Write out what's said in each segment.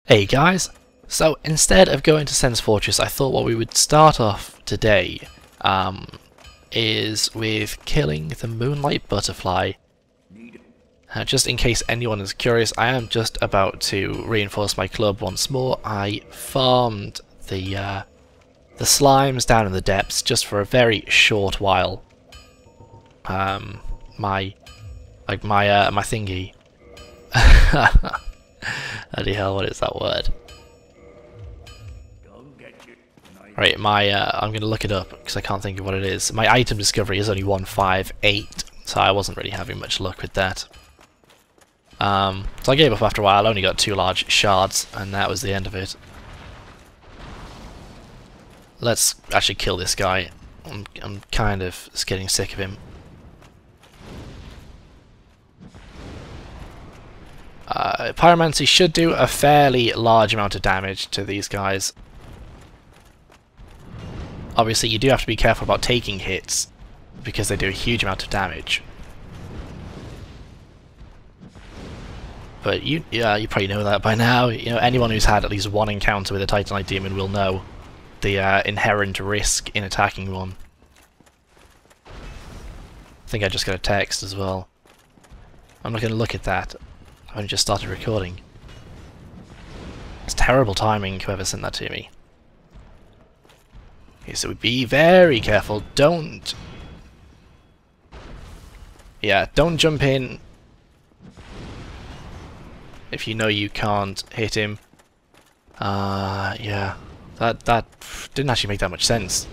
Hey guys! So instead of going to Sen's Fortress, I thought what we would start off today is with killing the Moonlight butterfly. Just in case anyone is curious, I am just about to reinforce my club once more. I farmed the slimes down in the depths just for a very short while. My thingy. Bloody hell, what is that word? Right, I'm going to look it up because I can't think of what it is. My item discovery is only 158, so I wasn't really having much luck with that. So I gave up after a while. I only got 2 large shards, and that was the end of it. Let's actually kill this guy. I'm kind of getting sick of him. Pyromancy should do a fairly large amount of damage to these guys. Obviously you do have to be careful about taking hits, because they do a huge amount of damage. But you probably know that by now. You know, anyone who's had at least one encounter with a Titanite demon will know the inherent risk in attacking one. I think I just got a text as well. I'm not going to look at that. I've only just started recording. It's terrible timing, whoever sent that to me. Okay, so be very careful. Don't jump in if you know you can't hit him. Yeah, that didn't actually make that much sense.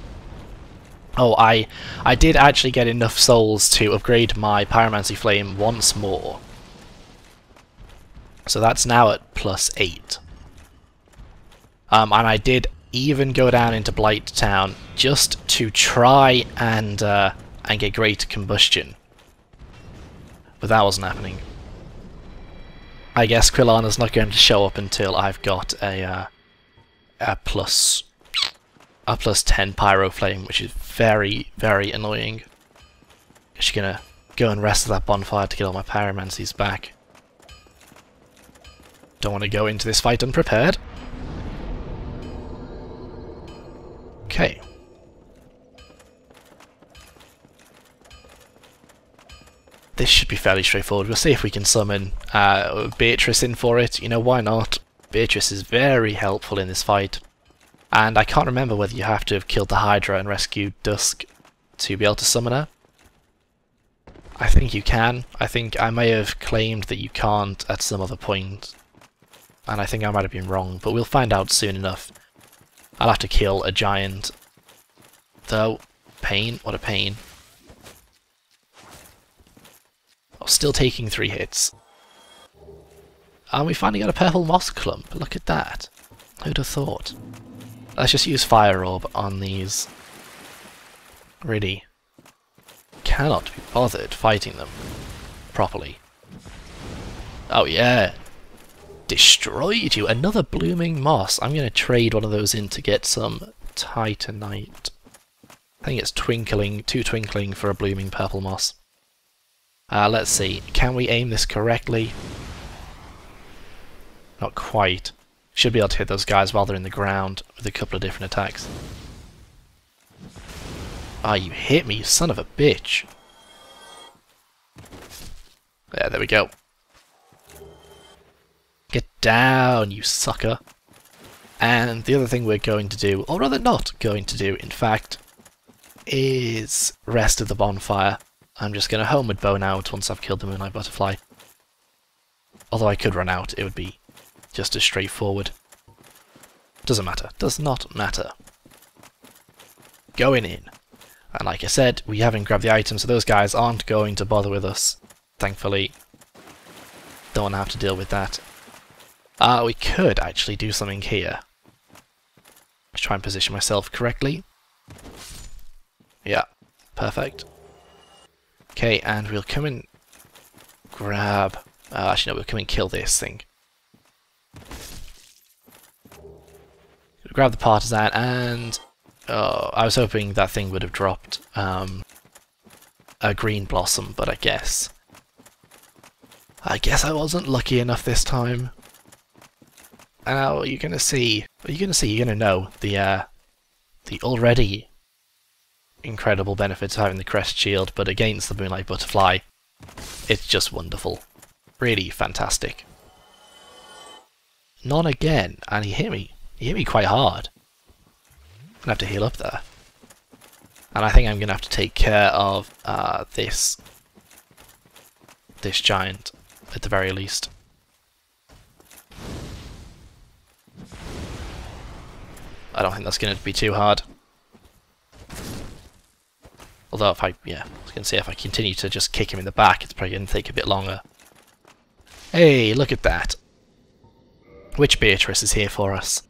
Oh, I did actually get enough souls to upgrade my Pyromancy Flame once more. So that's now at +8. And I did even go down into Blight Town just to try and get Great Combustion. But that wasn't happening. I guess Quilana's not going to show up until I've got a plus 10 Pyro Flame, which is very, very annoying. She's gonna go and rest at that bonfire to get all my Pyromancies back. Don't want to go into this fight unprepared. Okay. This should be fairly straightforward. We'll see if we can summon Beatrice in for it. You know, why not? Beatrice is very helpful in this fight. And I can't remember whether you have to have killed the Hydra and rescued Dusk to be able to summon her. I think you can. I think I may have claimed that you can't at some other point. And I think I might have been wrong, but we'll find out soon enough. I'll have to kill a giant. Though, pain, what a pain. Oh, still taking 3 hits. And we finally got a purple moss clump, look at that. Who'd have thought? Let's just use Fire Orb on these. Really cannot be bothered fighting them properly. Oh yeah. Destroyed you! Another blooming moss. I'm going to trade one of those in to get some Titanite. I think it's twinkling, 2 twinkling for a blooming purple moss. Let's see. Can we aim this correctly? Not quite. Should be able to hit those guys while they're in the ground with a couple of different attacks. Ah, you hit me, you son of a bitch. Yeah, there we go. Get down, you sucker. And the other thing we're going to do, or rather not going to do, in fact, is rest at the bonfire. I'm just going to homeward bone out once I've killed the Moonlight Butterfly. Although I could run out, it would be just as straightforward. Doesn't matter. Does not matter. Going in. And like I said, we haven't grabbed the items, so those guys aren't going to bother with us. Thankfully. Don't want to have to deal with that. We could actually do something here. Let's try and position myself correctly. Yeah, perfect. Okay, and we'll come and grab... actually no, we'll come and kill this thing. Grab the Partisan and... Oh, I was hoping that thing would have dropped a green blossom, but I guess I wasn't lucky enough this time. Now you're gonna see. You're gonna know the already incredible benefits of having the crest shield, but against the Moonlight Butterfly, it's just wonderful. Really fantastic. None again, and he hit me. He hit me quite hard. I'm gonna have to heal up there. And I think I'm gonna have to take care of this giant at the very least. I don't think that's gonna be too hard. Although if I was gonna say if I continue to just kick him in the back, it's probably gonna take a bit longer. Hey, look at that. Witch Beatrice is here for us.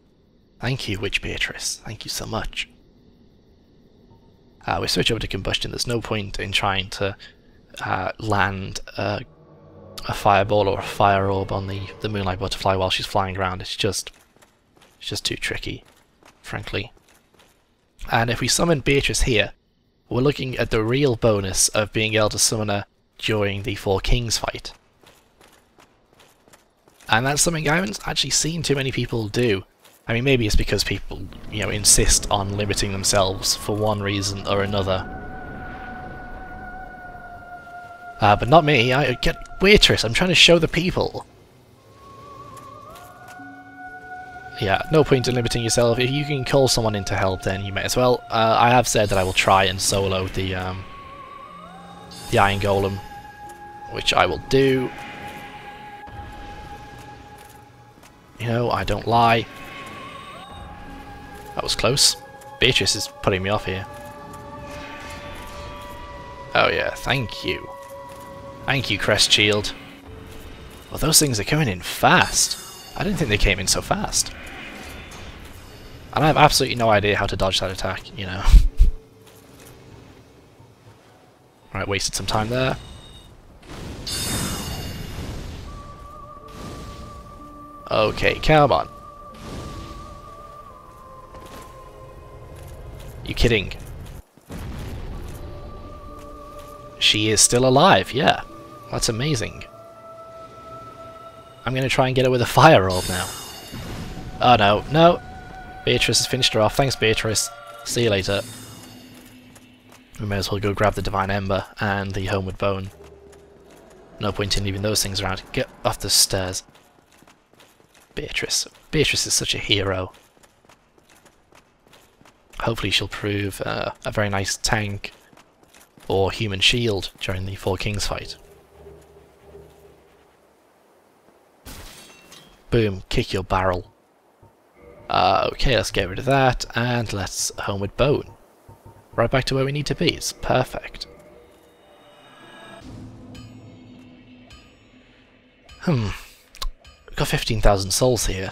Thank you, Witch Beatrice. Thank you so much. We switch over to combustion. There's no point in trying to land a fireball or a fire orb on the Moonlight Butterfly while she's flying around. It's just too tricky, frankly. And if we summon Beatrice here, we're looking at the real bonus of being able to summon her during the Four Kings fight. And that's something I haven't actually seen too many people do. I mean, maybe it's because people, insist on limiting themselves for one reason or another. But not me. I get Beatrice. I'm trying to show the people. Yeah, no point in limiting yourself. If you can call someone in to help, then you may as well. I have said that I will try and solo the Iron Golem, which I will do. I don't lie. That was close. Beatrice is putting me off here. Oh yeah, thank you. Thank you, Crest Shield. Well, those things are coming in fast. I didn't think they came in so fast. And I have absolutely no idea how to dodge that attack, Right, wasted some time there. Okay, come on. You kidding? She is still alive, yeah. That's amazing. I'm going to try and get her with a fire orb now. Oh no, no! Beatrice has finished her off. Thanks, Beatrice. See you later. We may as well go grab the Divine Ember and the Homeward Bone. No point in leaving those things around. Get off the stairs. Beatrice. Beatrice is such a hero. Hopefully she'll prove a very nice tank or human shield during the Four Kings fight. Boom, kick your barrel. Okay, let's get rid of that, and let's Homeward Bone. Right back to where we need to be, it's perfect. We've got 15,000 souls here.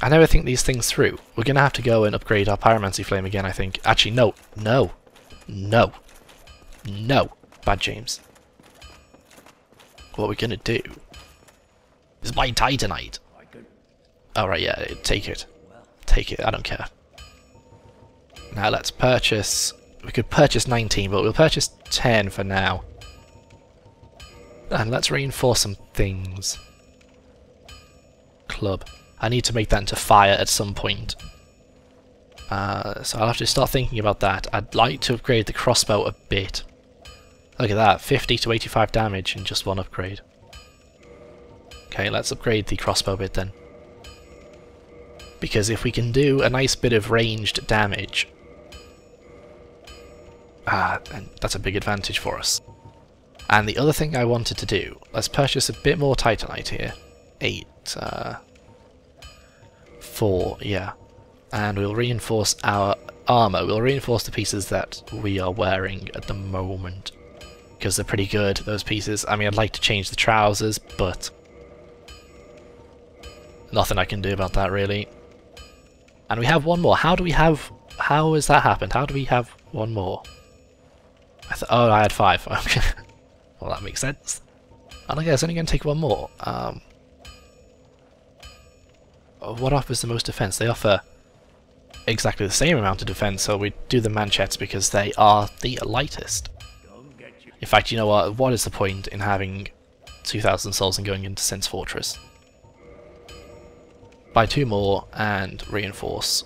I never think these things through. We're going to have to go and upgrade our Pyromancy Flame again, I think. Actually, no. No. No. No. Bad James. What we're going to do is buy Titanite. Alright, yeah, take it. Take it, I don't care. Now let's purchase... We could purchase 19, but we'll purchase 10 for now. And let's reinforce some things. Club. I need to make that into fire at some point. So I'll have to start thinking about that. I'd like to upgrade the crossbow a bit. Look at that, 50 to 85 damage in just one upgrade. Okay, let's upgrade the crossbow bit then. Because if we can do a nice bit of ranged damage, and that's a big advantage for us. And the other thing I wanted to do, let's purchase a bit more Titanite here. 4, yeah. And we'll reinforce our armour. We'll reinforce the pieces that we are wearing at the moment. Because they're pretty good, those pieces. I mean, I'd like to change the trousers, but nothing I can do about that, really. And we have one more. How has that happened? How do we have one more? Oh, I had 5. Well, that makes sense. And I guess it's only going to take one more. What offers the most defense? They offer exactly the same amount of defense, so we do the manchettes because they are the lightest. In fact, you know what? What is the point in having 2,000 souls and going into Sense Fortress? buy 2 more and reinforce.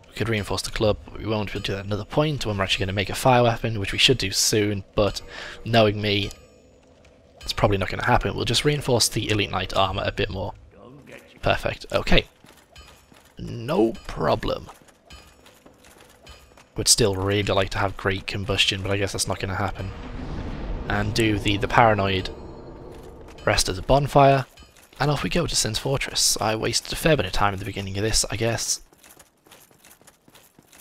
We could reinforce the club, but we won't be able to do that at another point when we're actually going to make a fire weapon, which we should do soon, but knowing me, it's probably not going to happen. We'll just reinforce the Elite Knight armor a bit more. Perfect. Okay. No problem. Would still really like to have great combustion, but I guess that's not going to happen. And do the paranoid rest of the bonfire, and off we go to Sin's Fortress. I wasted a fair bit of time at the beginning of this, I guess.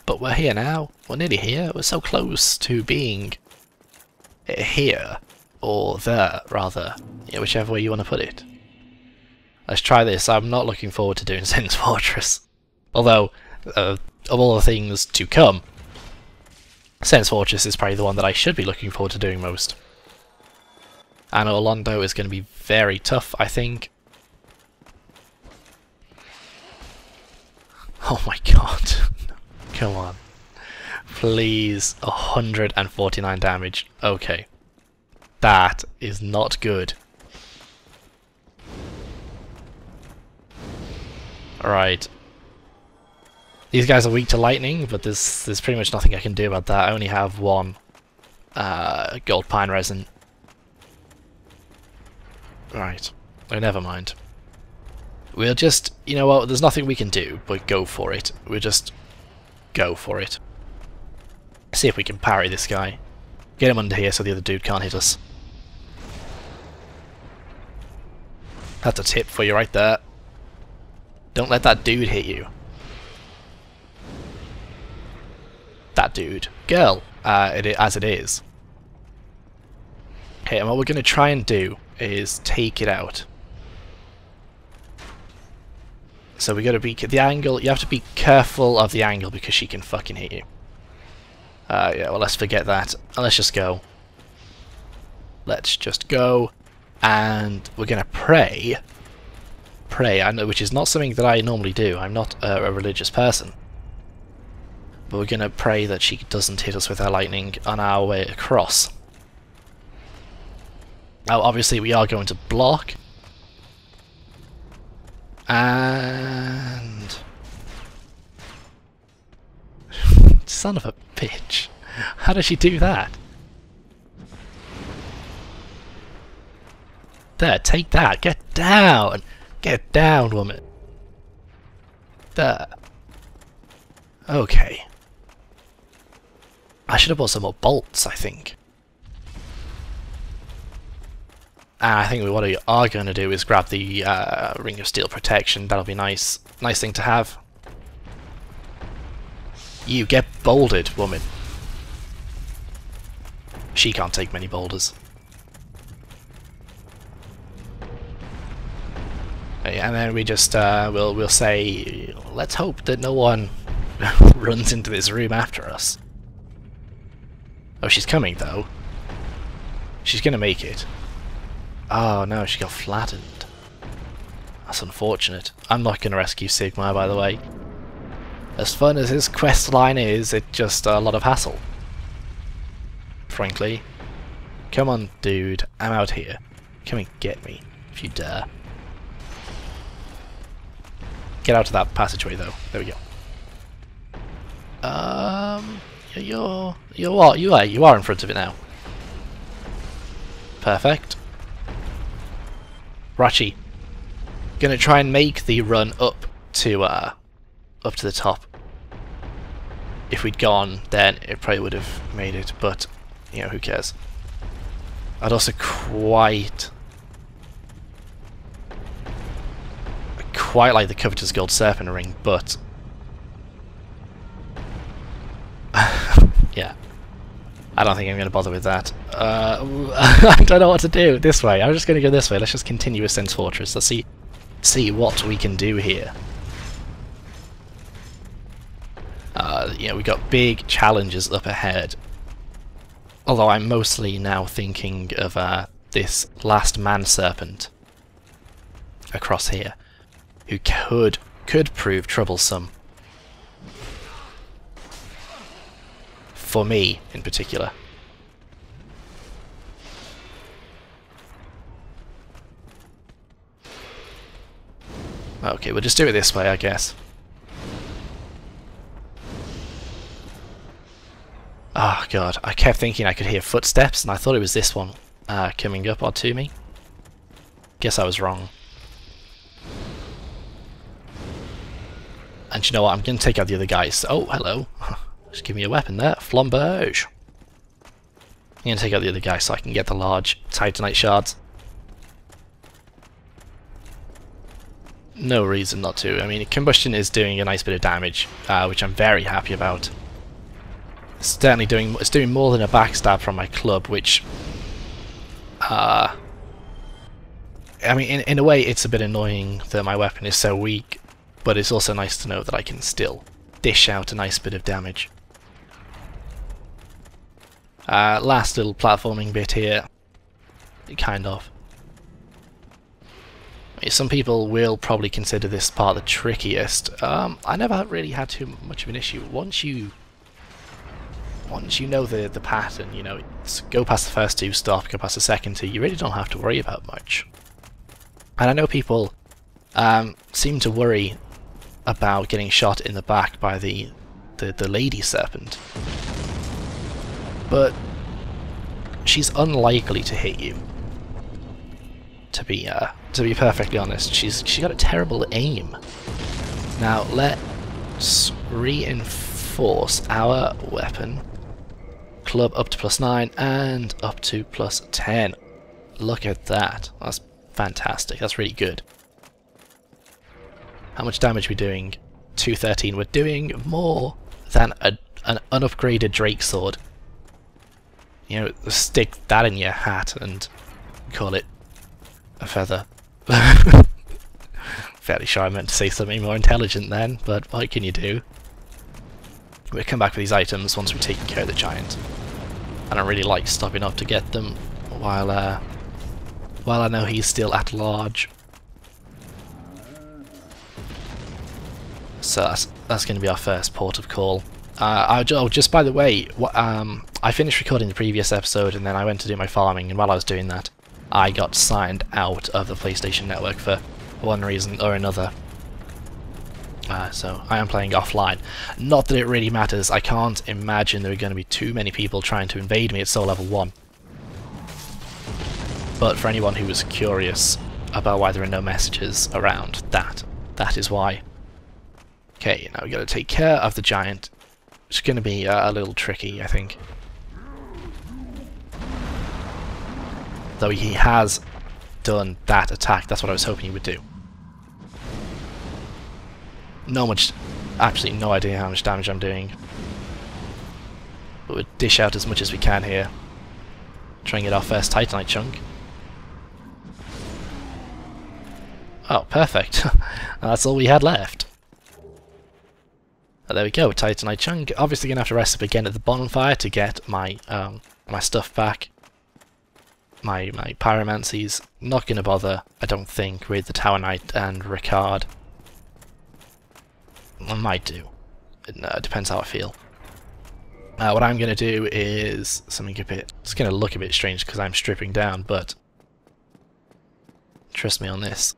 But we're here now. We're nearly here. We're so close to being here. Or there, rather. Yeah, whichever way you want to put it. Let's try this. I'm not looking forward to doing Sin's Fortress. Although, of all the things to come, Sin's Fortress is probably the one that I should be looking forward to doing most. And Orlando is going to be very tough, I think. Oh my god. Come on. Please. 149 damage. Okay. That is not good. Alright. These guys are weak to lightning, but there's pretty much nothing I can do about that. I only have 1 gold pine resin. Right. Oh, never mind. We'll just, you know what, there's nothing we can do, but go for it. We'll just go for it. See if we can parry this guy. Get him under here so the other dude can't hit us. That's a tip for you right there. Don't let that dude hit you. That dude. Girl, as it is. Okay, and what we're going to try and do is take it out. So we got to be the angle. You have to be careful of the angle because she can fucking hit you. Yeah, well, let's forget that. And let's just go. Let's just go, and we're gonna pray. I know, which is not something that I normally do. I'm not a religious person, but we're gonna pray that she doesn't hit us with her lightning on our way across. Now, obviously, we are going to block. And son of a bitch. How does she do that? There, take that. Get down. Get down, woman. There. Okay. I should have bought some more bolts, I think. And I think what we are going to do is grab the Ring of Steel protection. That'll be nice. Nice thing to have. You get bouldered, woman. She can't take many boulders. And then we just we'll say, let's hope that no one runs into this room after us. Oh, she's coming though. She's gonna make it. Oh no, she got flattened. That's unfortunate. I'm not gonna rescue Sigmar, by the way. As fun as his quest line is, it's just a lot of hassle. Frankly. Come on, dude. I'm out here. Come and get me, if you dare. Get out of that passageway, though. There we go. You're what? You are in front of it now. Perfect. Rachi, gonna try and make the run up to the top. If we'd gone, then it probably would have made it, but you know, who cares? I'd also quite like the covetous gold serpent ring, but yeah, I don't think I'm going to bother with that. I don't know what to do this way. I'm just going to go this way. Let's just continue with Sin's Fortress. Let's see what we can do here. You know, we've got big challenges up ahead. Although I'm mostly now thinking of this last man serpent across here, who could prove troublesome. For me, in particular. Okay, we'll just do it this way, I guess. Oh god, I kept thinking I could hear footsteps, and I thought it was this one coming up onto me. Guess I was wrong. And you know what, I'm going to take out the other guys. Oh, hello. Just give me a weapon there. Flambeau. I'm going to take out the other guy so I can get the large Titanite shards. No reason not to. I mean, combustion is doing a nice bit of damage, which I'm very happy about. It's certainly doing more than a backstab from my club, which I mean, in a way, it's a bit annoying that my weapon is so weak, but it's also nice to know that I can still dish out a nice bit of damage. Last little platforming bit here, kind of. Some people will probably consider this part the trickiest. I never really had too much of an issue. Once you know the pattern, you know, go past the first two, stop, go past the second two, you really don't have to worry about much. And I know people seem to worry about getting shot in the back by the lady serpent, but she's unlikely to hit you. To be perfectly honest, she's got a terrible aim. Now let's reinforce our weapon. Club up to +9 and up to +10. Look at that. That's fantastic. That's really good. How much damage are we doing? 213. We're doing more than an unupgraded Drake sword. You know, stick that in your hat and call it a feather. Fairly sure I meant to say something more intelligent then, but what can you do? We'll come back with these items once we've taken care of the giant. I don't really like stopping up to get them while I know he's still at large. So that's going to be our first port of call. Just by the way, I finished recording the previous episode and then I went to do my farming, and while I was doing that, I got signed out of the PlayStation Network for one reason or another. So I am playing offline. Not that it really matters. I can't imagine there are going to be too many people trying to invade me at Soul Level 1. But for anyone who was curious about why there are no messages around, that is why. Okay, now we've got to take care of the giant. It's going to be a little tricky, I think. Though he has done that attack, that's what I was hoping he would do. Absolutely no idea how much damage I'm doing. But we'll dish out as much as we can here. Try and get our first Titanite chunk. Oh, perfect. That's all we had left. There we go, Titanite chunk. Obviously going to have to rest up again at the bonfire to get my my stuff back. My pyromancies. Not going to bother, I don't think, with the Tower Knight and Ricard. I might do. It depends how I feel. What I'm going to do is something a bit... It's going to look a bit strange because I'm stripping down, but trust me on this.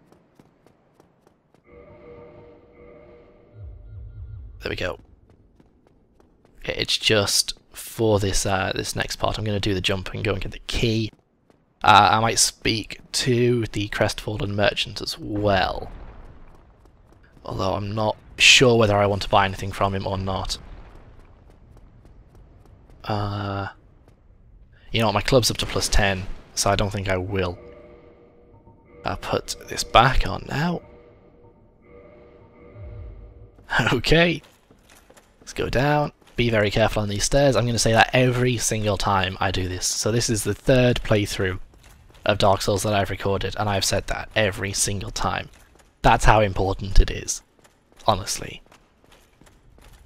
There we go. Okay, it's just for this this next part. I'm going to do the jump and go and get the key. I might speak to the Crestfallen Merchant as well. Although I'm not sure whether I want to buy anything from him or not. You know what, my club's up to +10, so I don't think I will. I'll put this back on now. Okay. Let's go down. Be very careful on these stairs. I'm going to say that every single time I do this. So this is the third playthrough of Dark Souls that I've recorded, and I've said that every single time. That's how important it is. Honestly.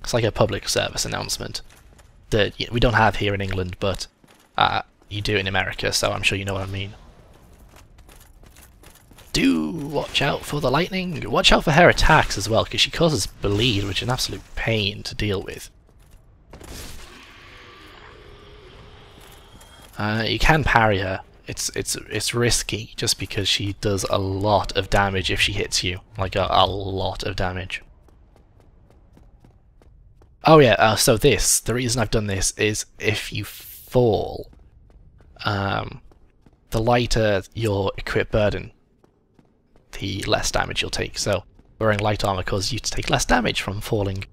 It's like a public service announcement that we don't have here in England, but you do in America, so I'm sure you know what I mean. Do watch out for the lightning. Watch out for her attacks as well, because she causes bleed, which is an absolute pain to deal with. You can parry her it's risky just because she does a lot of damage if she hits you, like a lot of damage. Oh yeah, so the reason I've done this is if you fall, the lighter your equip burden, the less damage you'll take. So wearing light armor causes you to take less damage from falling.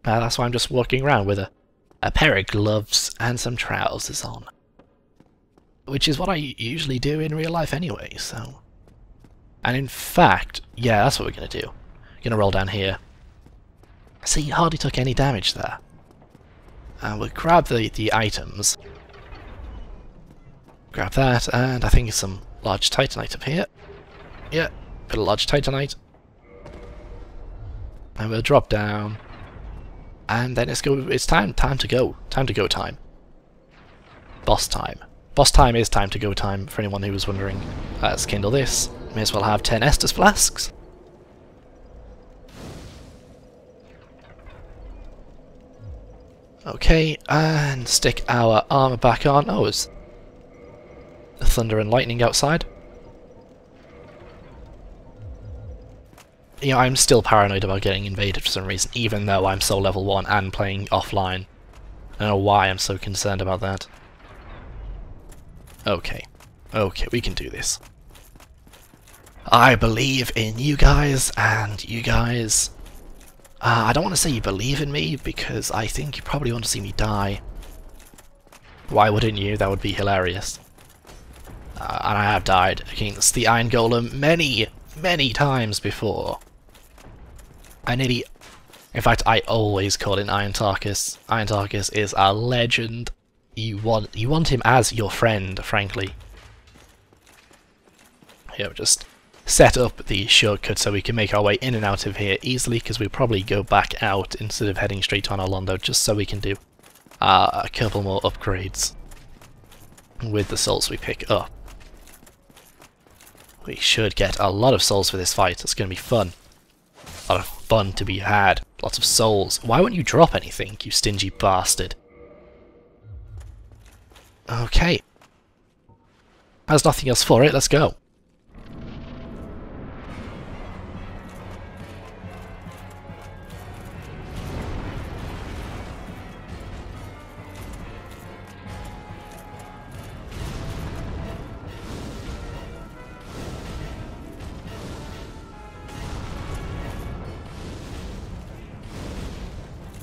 That's why I'm just walking around with a pair of gloves and some trousers on. Which is what I usually do in real life anyway, so... And in fact, yeah, that's what we're going to do. Gonna roll down here. See, hardly took any damage there. And we'll grab the items. Grab that, and I think it's some large titanite up here. Yeah, bit of large titanite. And we'll drop down. And then it's time to go. Time to go time. Boss time. Boss time is time to go time, for anyone who was wondering. Let's kindle this. May as well have 10 Estus flasks. Okay, and stick our armor back on. Oh, it's thunder and lightning outside. You know, I'm still paranoid about getting invaded for some reason, even though I'm so level 1 and playing offline. I don't know why I'm so concerned about that. Okay. Okay, we can do this. I believe in you guys, and you guys... I don't want to say you believe in me, because I think you probably want to see me die. Why wouldn't you? That would be hilarious. And I have died against the Iron Golem many, many times before. I nearly... In fact, I always call in Iron Tarkus. Iron Tarkus is a legend. You want him as your friend, frankly. Here, just set up the shortcut so we can make our way in and out of here easily, because we'll probably go back out instead of heading straight on Orlando, just so we can do a couple more upgrades with the souls we pick up. We should get a lot of souls for this fight. It's going to be fun. A lot of fun to be had. Lots of souls. Why won't you drop anything, you stingy bastard? Okay. There's nothing else for it, let's go.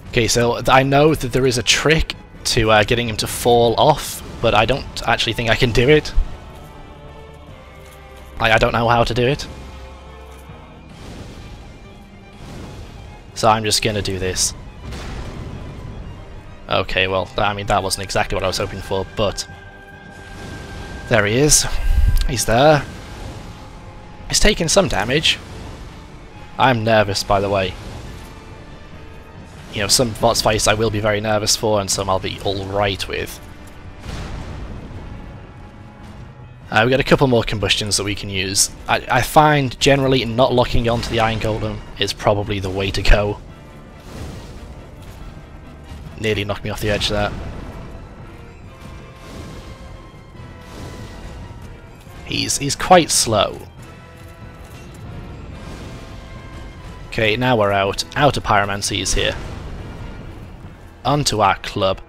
Okay, so I know that there is a trick to getting him to fall off, but I don't actually think I can do it. I don't know how to do it. So I'm just gonna do this. Okay, well, I mean, that wasn't exactly what I was hoping for, but... There he is. He's there. He's taking some damage. I'm nervous, by the way. You know, some boss fights I will be very nervous for, and some I'll be alright with. We've got a couple more combustions that we can use. I find, generally, not locking onto the Iron Golem is probably the way to go. Nearly knocked me off the edge there. He's quite slow. Okay, now we're out. Out of Pyromancy is here. Onto our club.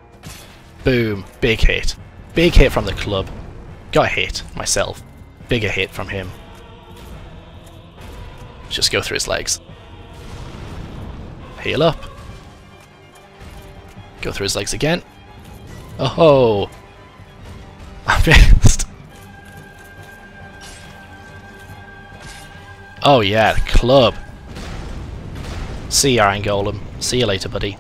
Boom. Big hit. Big hit from the club. Got hit myself. Bigger hit from him. Just go through his legs. Heal up. Go through his legs again. Oh! I missed. Oh yeah, the club. See you, Iron Golem. See you later, buddy.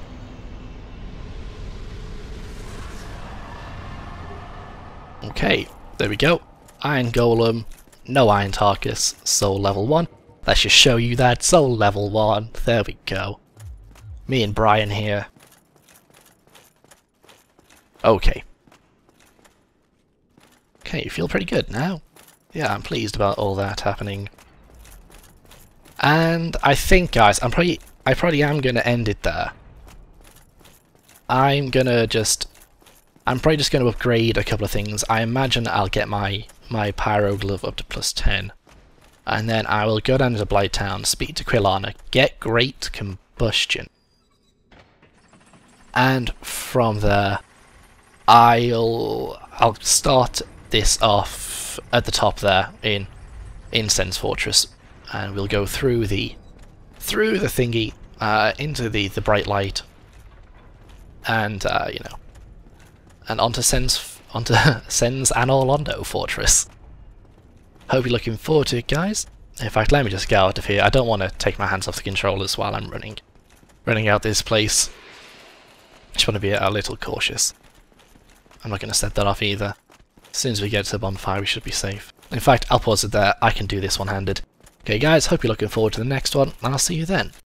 Okay, there we go. Iron Golem, no Iron Tarkus, soul level 1. Let's just show you that soul level 1. There we go. Me and Brian here. Okay. Okay, you feel pretty good now. Yeah, I'm pleased about all that happening. And I think, guys, I probably am gonna end it there. I'm gonna just I'm probably just going to upgrade a couple of things. I imagine I'll get my Pyro Glove up to +10. And then I will go down to Blighttown, speak to Quilana, get Great Combustion. And from there, I'll start this off at the top there in Sen's Fortress, and we'll go through the thingy into the bright light, and you know, and onto Sen's and Orlando Fortress. Hope you're looking forward to it, guys. In fact, let me just get out of here. I don't want to take my hands off the controllers while I'm running out this place. Just want to be a little cautious. I'm not going to set that off either. As soon as we get to the bonfire, we should be safe. In fact, I'll pause it there. I can do this one-handed. Okay, guys, hope you're looking forward to the next one, and I'll see you then.